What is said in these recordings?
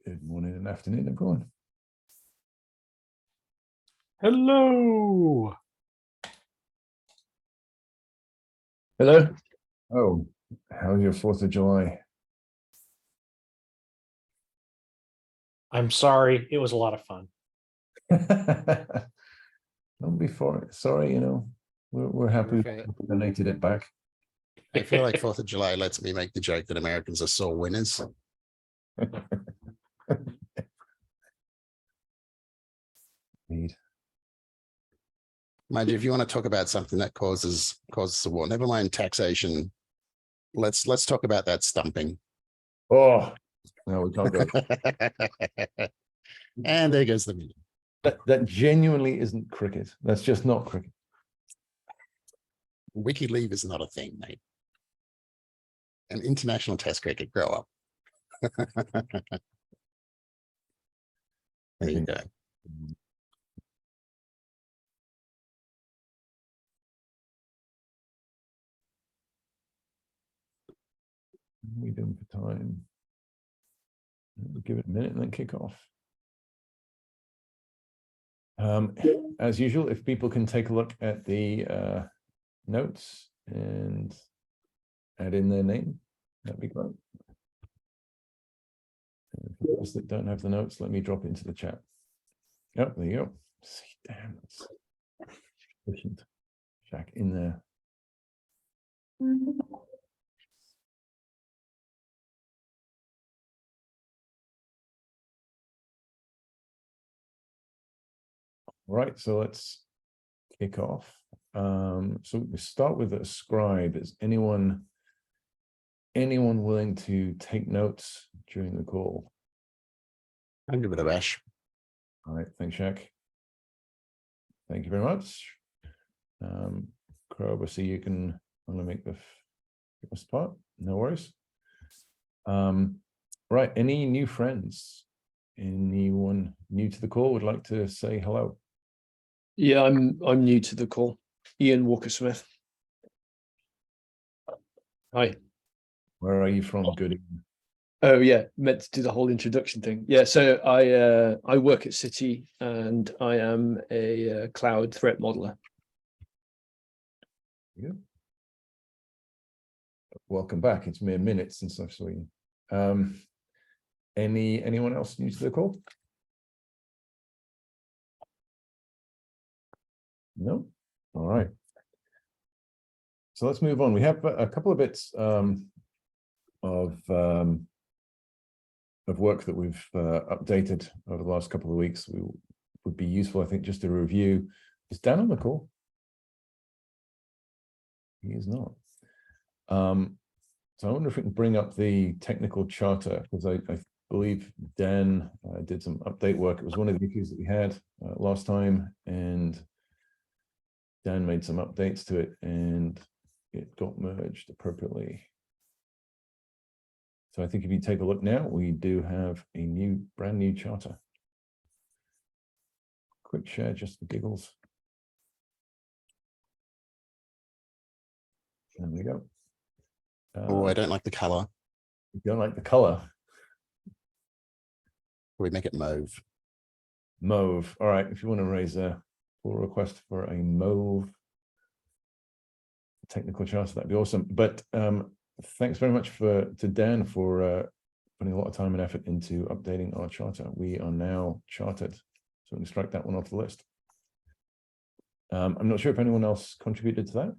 Good morning and afternoon, everyone. Hello. Hello. Oh, how was your 4th of July? I'm sorry. It was a lot of fun. Don't be sorry, you know, we're happy we donated it back. I feel like 4th of July lets me make the joke that Americans are sore winners. Indeed. Mind you, if you want to talk about something that causes a war, never mind taxation. Let's talk about that stumping. Oh, no, we can't go. And there goes the meeting. That genuinely isn't cricket. That's just not cricket. Wiki leave is not a thing, mate. An international test cricket, grow up. There you go. What are we doing for time? We'll give it a minute and then kick off. As usual, if people can take a look at the notes and add in their name, that'd be great. And for those that don't have the notes, let me drop it into the chat. Oh, there you go. See, damn, that's efficient. Jack in there. Right, so let's kick off. So we start with a scribe. Is anyone willing to take notes during the call? I'll give it a bash. All right, thanks, Jack. Thank you very much. Crow, I see you can only make the first part. No worries. Right, any new friends? Anyone new to the call would like to say hello? Yeah, I'm new to the call. Ian Walker-Smith. Hi. Where are you from? Good evening. Oh yeah, meant to do the whole introduction thing. Yeah, so I work at Citi and I am a cloud threat modeler. Yeah. Welcome back. It's mere minutes since I saw you. Anyone else new to the call? No? All right. So let's move on. We have a couple of bits of work that we've updated over the last couple of weeks. We would be useful, I think, just to review. Is Dan on the call? He is not. So I wonder if we can bring up the technical charter, because I believe Dan did some update work. It was one of the issues that we had last time, and Dan made some updates to it, and it got merged appropriately. So I think if you take a look now, we do have a brand new charter. Quick share just for giggles. There we go. Oh, I don't like the color. You don't like the color? We make it mauve. Mauve. All right. If you want to raise a pull request for a mauve technical charter, that'd be awesome. But thanks very much to Dan for putting a lot of time and effort into updating our charter. We are now chartered, so we can strike that one off the list. I'm not sure if anyone else contributed to that,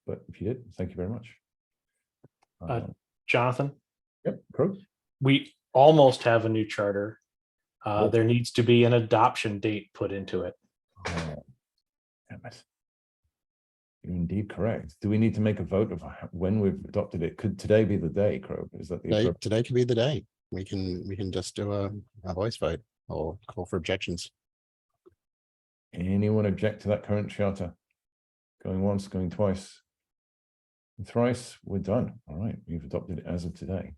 but if you did, thank you very much. Jonathan, Yep, Crow. we almost have a new charter. There needs to be an adoption date put into it. Oh, damn it. You're indeed correct. Do we need to make a vote of when we've adopted it? Could today be the day, Crow? Is that the Today could be the day. We can just do a voice vote or call for objections. Anyone object to that current charter? Going once, going twice, and thrice, we're done. All right, we've adopted it as of today.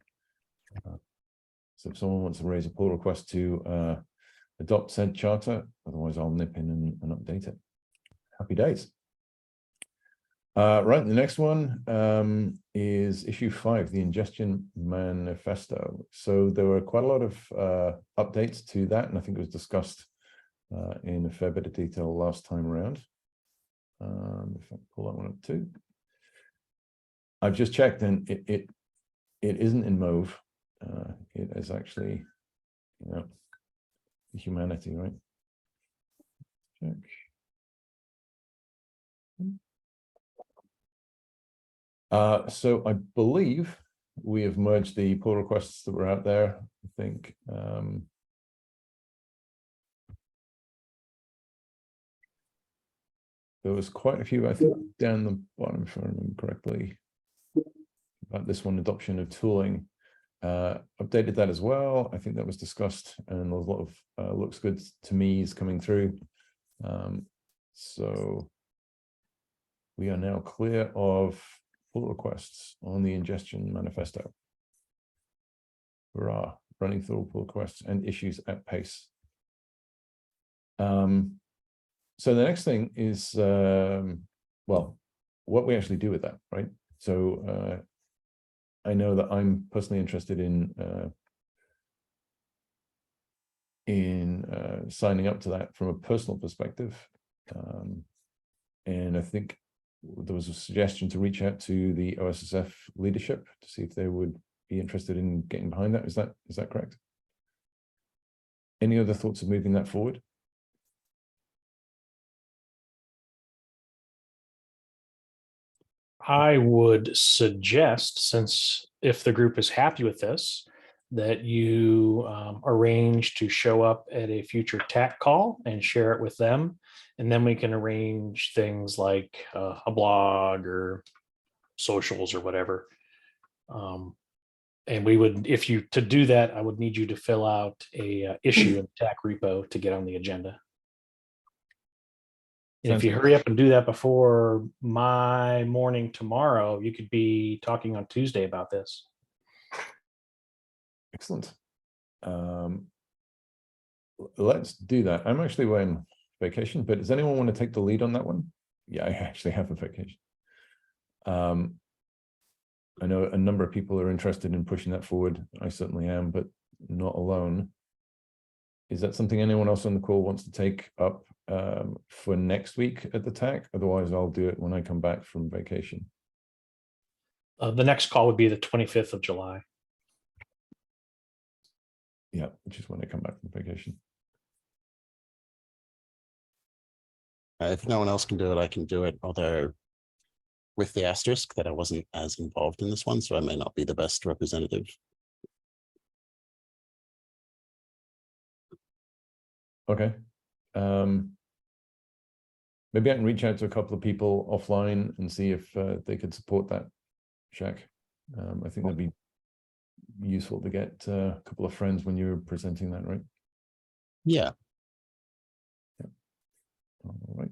So if someone wants to raise a pull request to adopt said charter, otherwise I'll nip in and update it. Happy days. Right, the next one is issue 5, the ingestion manifesto. So there were quite a lot of updates to that, and I think it was discussed in a fair bit of detail last time around. If I pull that one up too. I've just checked, and it isn't in mauve. It is actually, humanity, right? Check. So I believe we have merged the pull requests that were out there. I think there was quite a few, I think, down the bottom, if I remember correctly, about this one, adoption of tooling. Updated that as well. I think that was discussed, and there's a lot of looks good to me is coming through. So we are now clear of pull requests on the ingestion manifesto. Hurrah, running through pull requests and issues at pace. So the next thing is, well, what we actually do with that, right? So I know that I'm personally interested in signing up to that from a personal perspective. And I think there was a suggestion to reach out to the OSSF leadership to see if they would be interested in getting behind that. Is that correct? Any other thoughts of moving that forward? I would suggest, since if the group is happy with this, that you arrange to show up at a future TAC call and share it with them. And then we can arrange things like a blog or socials or whatever. And we would, to do that, I would need you to fill out a issue in the TAC repo to get on the agenda. And if you hurry up and do that before my morning tomorrow, you could be talking on Tuesday about this. Excellent. Let's do that. I'm actually away on vacation, but does anyone want to take the lead on that one? Yeah, I actually have a vacation. I know a number of people are interested in pushing that forward. I certainly am, but not alone. Is that something anyone else on the call wants to take up for next week at the TAC? Otherwise, I'll do it when I come back from vacation. The next call would be the 25th of July. Yeah, which is when I come back from vacation. If no one else can do it, I can do it. Although with the asterisk that I wasn't as involved in this one, so I may not be the best representative. Okay. Maybe I can reach out to a couple of people offline and see if they could support that, Shaq. I think that'd be useful to get a couple of friends when you're presenting that, right? Yeah. All right.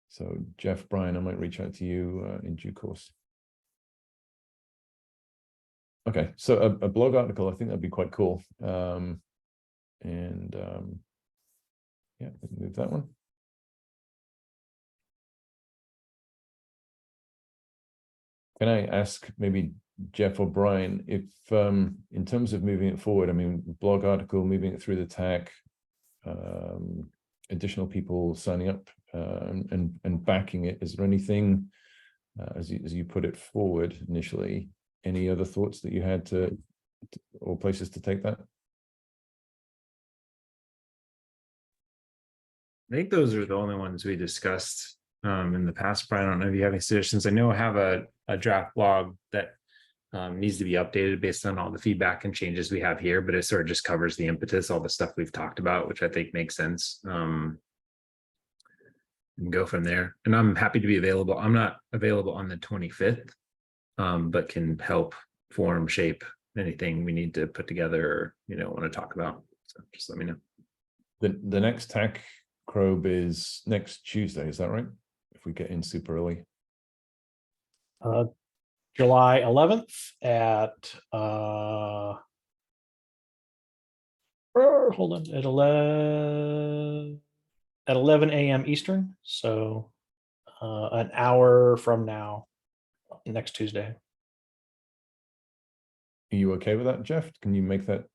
So Jeff, Brian, I might reach out to you in due course. Okay, so a blog article, I think that'd be quite cool. Yeah, we can move that one. Can I ask maybe Jeff or Brian if, in terms of moving it forward, I mean, blog article, moving it through the TAC, additional people signing up and backing it, is there anything, as you put it forward initially, any other thoughts that you had to or places to take that? I think those are the only ones we discussed in the past. Brian, I don't know if you have any suggestions. I know I have a draft blog that needs to be updated based on all the feedback and changes we have here, but it sort of just covers the impetus, all the stuff we've talked about, which I think makes sense. And go from there. And I'm happy to be available. I'm not available on the 25th, but can help form, shape anything we need to put together or, want to talk about. So just let me know. The next TAC probe is next Tuesday, is that right? If we get in super early. July 11th at hold on, at 11 a.m. Eastern. So an hour from now, next Tuesday. Are you okay with that, Jeff? Can you make that?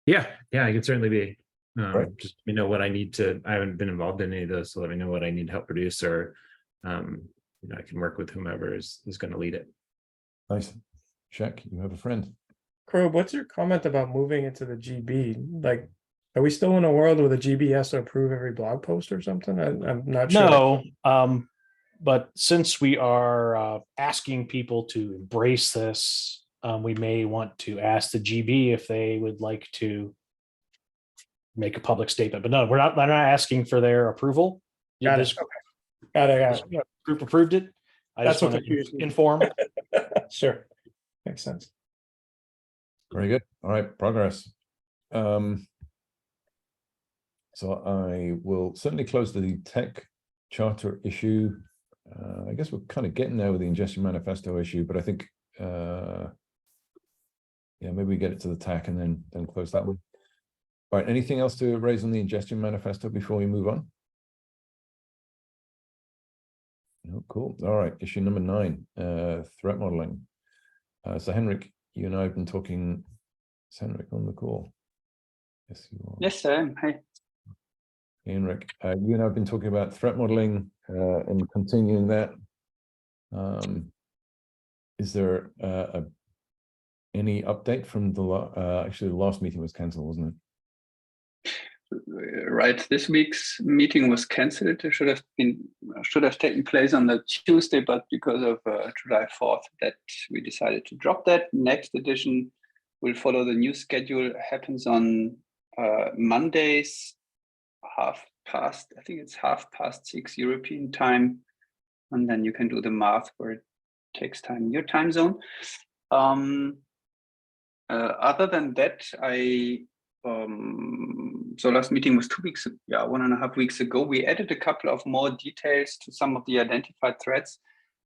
Yeah, I can certainly be. Right. Just let me know what I need to. I haven't been involved in any of those, so let me know what I need to help produce, or I can work with whomever is going to lead it. Nice. Shaq, you have a friend. Krob, what's your comment about moving into the GB? Like, are we still in a world where the GB has to approve every blog post or something? I'm not sure. No, but since we are asking people to embrace this, we may want to ask the GB if they would like to make a public statement. But no, we're not asking for their approval. Got This it. Okay. Got it. Yeah. group approved it. I That's just what want to confused me. inform. Sure. Makes sense. Very good. All right, progress. So I will certainly close the tech charter issue. I guess we're kind of getting there with the ingestion manifesto issue, but I think yeah, maybe we get it to the TAC and then close that one. All right, anything else to raise on the ingestion manifesto before we move on? No, cool. All right, issue number 9, threat modeling. So Henrik, you and I have been talking. Is Henrik on the call? Yes, you are. Yes, I am. Hi. Henrik, you and I have been talking about threat modeling and continuing that. Is there any update from the actually the last meeting was cancelled, wasn't it? Right. This week's meeting was cancelled. It should have taken place on the Tuesday, but because of July 4th, that we decided to drop that. Next edition will follow the new schedule. Happens on Mondays, I think it's 6:30 European time, and then you can do the math where it takes time in your time zone. Other than that, so last meeting was 2 weeks, 1.5 weeks ago. We added a couple of more details to some of the identified threats,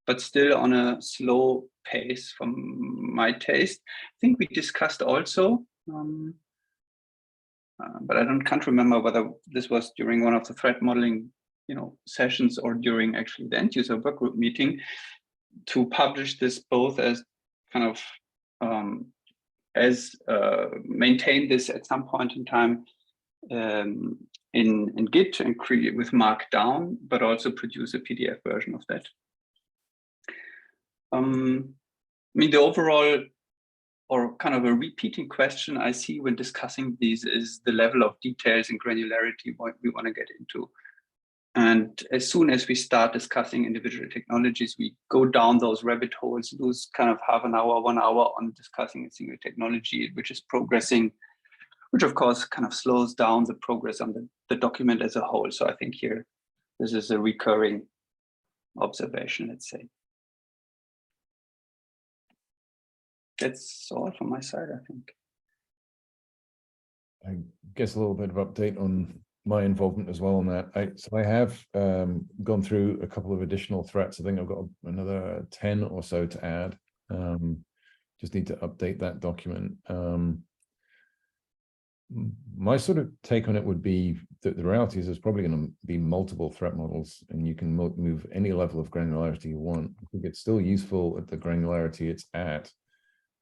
but still on a slow pace from my taste. I think we discussed also, but I can't remember whether this was during one of the threat modeling, sessions or during actually the end user work group meeting, to publish this both as kind of maintain this at some point in time in Git and create with Markdown, but also produce a PDF version of that. The overall, or kind of a repeating question I see when discussing these, is the level of details and granularity what we want to get into. And as soon as we start discussing individual technologies, we go down those rabbit holes, lose kind of half an hour, 1 hour on discussing a single technology, which is progressing, which of course kind of slows down the progress on the document as a whole. So I think here, this is a recurring observation, let's say. That's all from my side, I think. I guess a little bit of update on my involvement as well on that. I have gone through a couple of additional threats. I think I've got another 10 or so to add. Just need to update that document. My sort of take on it would be that the reality is there's probably going to be multiple threat models, and you can move any level of granularity you want. I think it's still useful at the granularity it's at,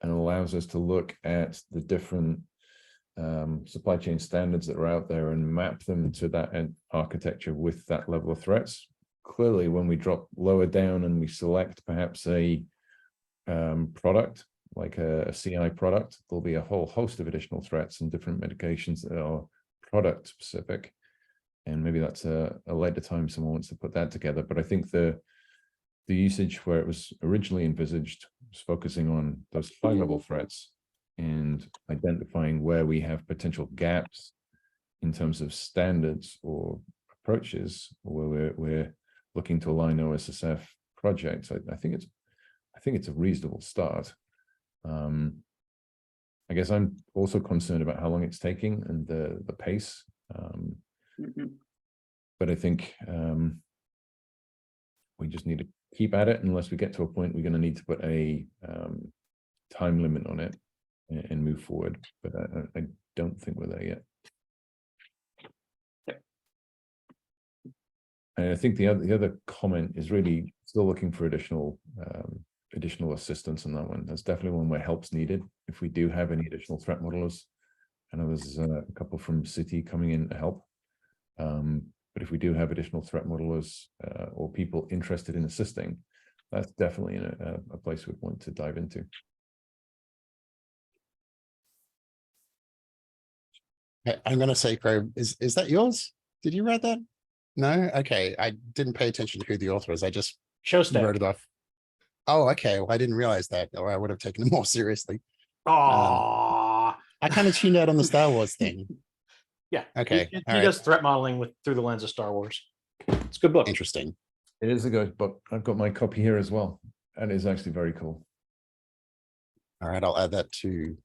and allows us to look at the different supply chain standards that are out there and map them to that architecture with that level of threats. Clearly, when we drop lower down and we select perhaps a product, like a CI product, there'll be a whole host of additional threats and different medications that are product specific. And maybe that's a later time someone wants to put that together. But I think the usage where it was originally envisaged was focusing on those high-level threats and identifying where we have potential gaps in terms of standards or approaches, or where we're looking to align OSSF projects. I think it's a reasonable start. I guess I'm also concerned about how long it's taking and the pace. But I think we just need to keep at it unless we get to a point we're going to need to put a time limit on it and move forward. But I don't think we're there yet. And I think the other comment is really still looking for additional assistance on that one. That's definitely one where help's needed. If we do have any additional threat modelers, I know there's a couple from City coming in to help. But if we do have additional threat modelers or people interested in assisting, that's definitely a place we'd want to dive into. I'm going to say, Crow, is that yours? Did you write that? No? Okay. I didn't pay attention to who the author is. I just Show wrote stack. it off. Oh, okay. Well, I didn't realize that, or I would have taken it more seriously. Aww. I kind of tuned out on the Star Wars thing. Yeah. Okay, He all right. does threat modeling through the lens of Star Wars. It's a good book. Interesting. It is a good book. I've got my copy here as well. And it's actually very cool. All right. I'll add that to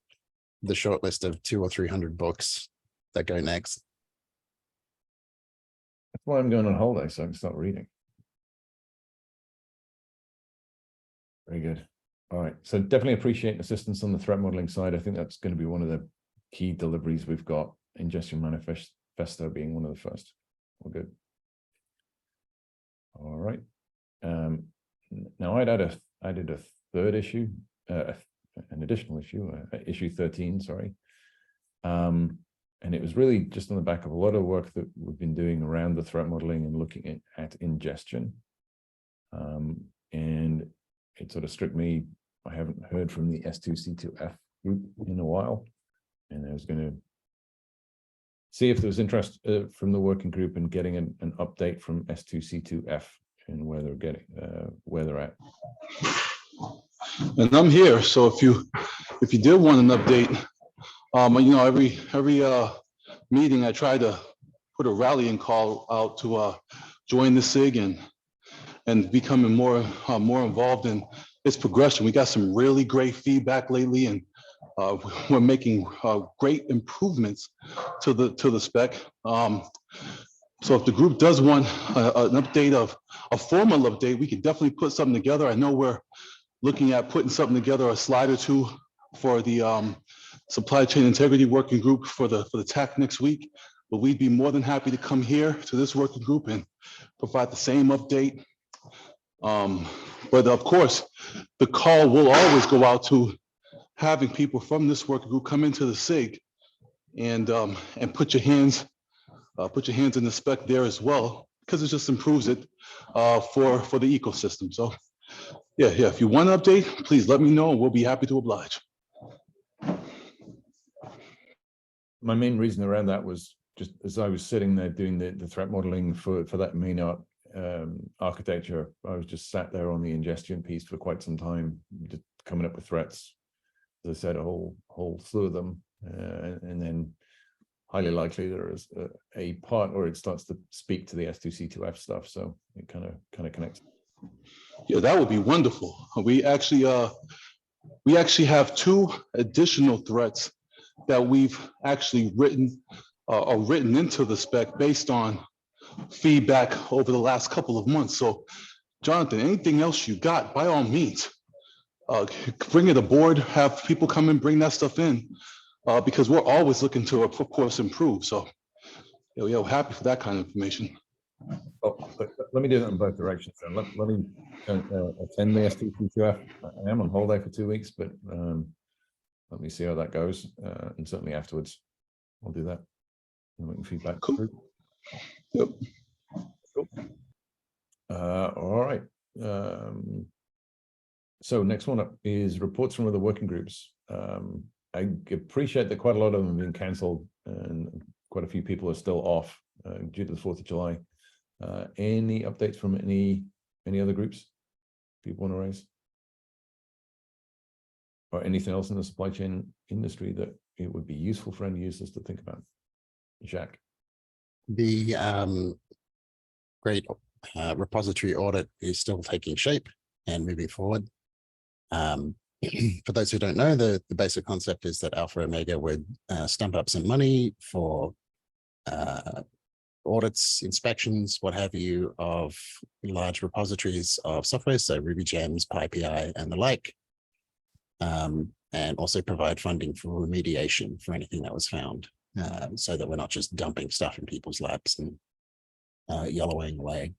the short list of 200 or 300 books that go next. That's why I'm going on holiday, so I can start reading. Very good. All right. So definitely appreciate assistance on the threat modeling side. I think that's going to be one of the key deliveries we've got. Ingestion Manifesto being one of the first. All good. All right. Now I'd added a third issue, an additional issue, issue 13, sorry. And it was really just on the back of a lot of work that we've been doing around the threat modeling and looking at ingestion. And it sort of struck me, I haven't heard from the S2C2F group in a while. And I was going to see if there was interest from the working group in getting an update from S2C2F and where they're getting, where they're at. And I'm here, so if you did want an update, you know, every meeting I try to put a rallying call out to join the SIG and becoming more involved in its progression. We got some really great feedback lately, and we're making great improvements to the spec. So if the group does want an update of a formal update, we can definitely put something together. I know we're looking at putting something together, a slide or two for the supply chain integrity working group for the TAC next week. But we'd be more than happy to come here to this working group and provide the same update. But of course, the call will always go out to having people from this working group come into the SIG and put your hands in the spec there as well, because it just improves it for the ecosystem. So yeah, if you want an update, please let me know and we'll be happy to oblige. My main reason around that was just as I was sitting there doing the threat modeling for that main architecture, I was just sat there on the ingestion piece for quite some time, just coming up with threats. As I said, a whole slew of them, and then highly likely there is a part where it starts to speak to the S2C2F stuff, so it kind of connects. Yeah, that would be wonderful. We actually have 2 additional threats that we've actually written into the spec based on feedback over the last couple of months. So Jonathan, anything else you got, by all means, bring it aboard, have people come and bring that stuff in, because we're always looking to, of course, improve. So we're happy for that kind of information. Oh, let me do that in both directions. So let me attend the S2C2F. I am on holiday for 2 weeks, but let me see how that goes. And certainly afterwards, I'll do that. And we can feedback. Cool. Yep. Cool. All right. So next one up is reports from other working groups. I appreciate that quite a lot of them have been cancelled and quite a few people are still off due to the 4th of July. Any updates from any other groups people want to raise? Or anything else in the supply chain industry that it would be useful for end users to think about? Jacques. The great repository audit is still taking shape and moving forward. For those who don't know, the basic concept is that Alpha Omega would stump up some money for audits, inspections, what have you, of large repositories of software, so Ruby Gems, PyPI, and the like, and also provide funding for remediation for anything that was found, so that we're not just dumping stuff in people's labs and yellowing away.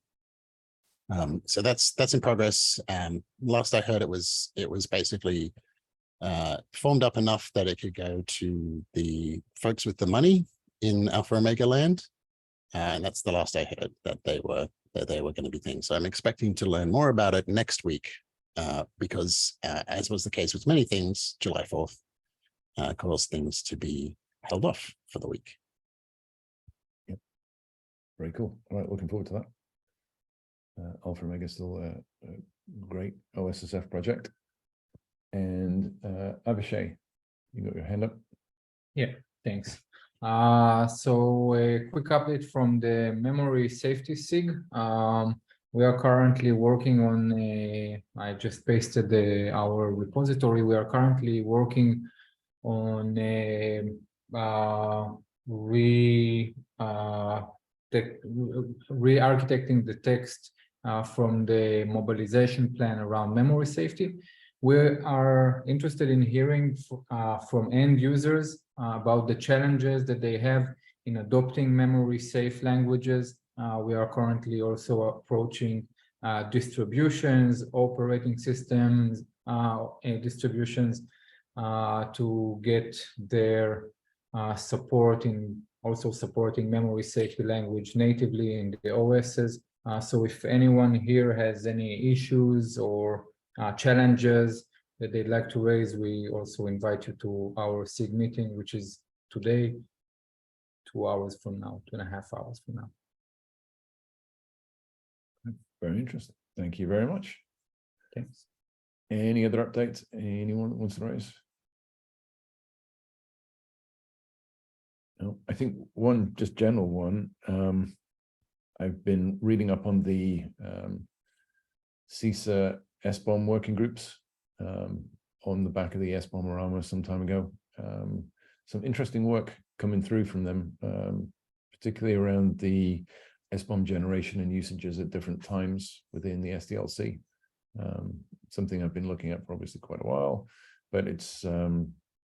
So that's in progress. Last I heard, it was basically formed up enough that it could go to the folks with the money in Alpha Omega land, and that's the last I heard, that they were going to be things. So I'm expecting to learn more about it next week, because as was the case with many things, July 4th caused things to be held off for the week. Yep. Very cool. All right, looking forward to that. Alpha Omega is still a great OSSF project. And Abhishek, you got your hand up. Yeah, thanks. So a quick update from the memory safety SIG. We are currently working on I just pasted our repository. We are currently working on re-architecting the text from the mobilization plan around memory safety. We are interested in hearing from end users about the challenges that they have in adopting memory safe languages. We are currently also approaching distributions, operating systems, distributions to get their support in also supporting memory safety language natively in the OSs. So if anyone here has any issues or challenges that they'd like to raise, we also invite you to our SIG meeting, which is today, 2 hours from now, 2.5 hours from now. Very interesting. Thank you very much. Thanks. Any other updates? Anyone that wants to raise? No, I think one just general one. I've been reading up on the CISA SBOM working groups on the back of the SBOM-orama some time ago. Some interesting work coming through from them, particularly around the SBOM generation and usages at different times within the SDLC. Something I've been looking at for obviously quite a while, but it's you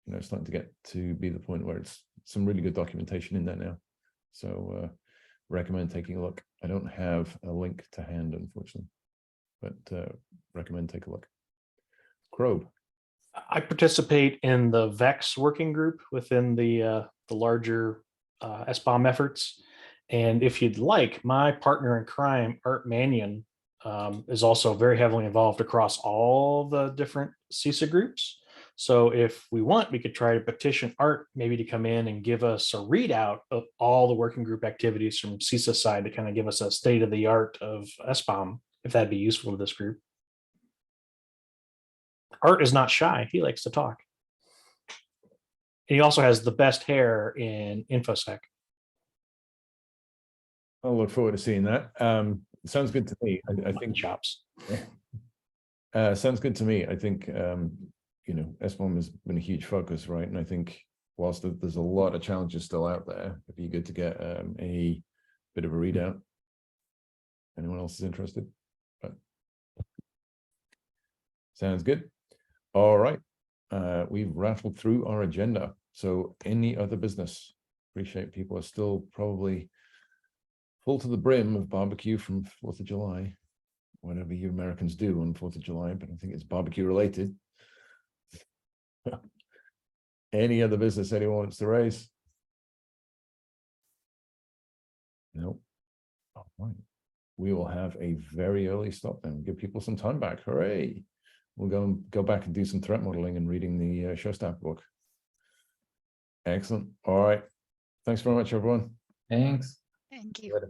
know, starting to get to be the point where it's some really good documentation in there now. So recommend taking a look. I don't have a link to hand, unfortunately, but recommend take a look. Crow. I participate in the VEX working group within the larger SBOM efforts. And if you'd like, my partner in crime, Art Mannion, is also very heavily involved across all the different CISA groups. So if we want, we could try to petition Art maybe to come in and give us a readout of all the working group activities from CISA side to kind of give us a state of the art of SBOM, if that'd be useful to this group. Art is not shy. He likes to talk. And he also has the best hair in InfoSec. I'll look forward to seeing that. Sounds good to me. I think chops. Sounds good to me. I think you know, SBOM has been a huge focus, right? And I think whilst there's a lot of challenges still out there, it'd be good to get a bit of a readout. Anyone else is interested? But sounds good. All right. We've rattled through our agenda. So any other business? Appreciate people are still probably full to the brim of barbecue from 4th of July, whatever you Americans do on 4th of July, but I think it's barbecue related. Any other business anyone wants to raise? Nope. All right. We will have a very early stop then. Give people some time back. Hooray. We'll go back and do some threat modeling and reading the Showstack book. Excellent. All right. Thanks very much, everyone. Thanks. Thank you. Later.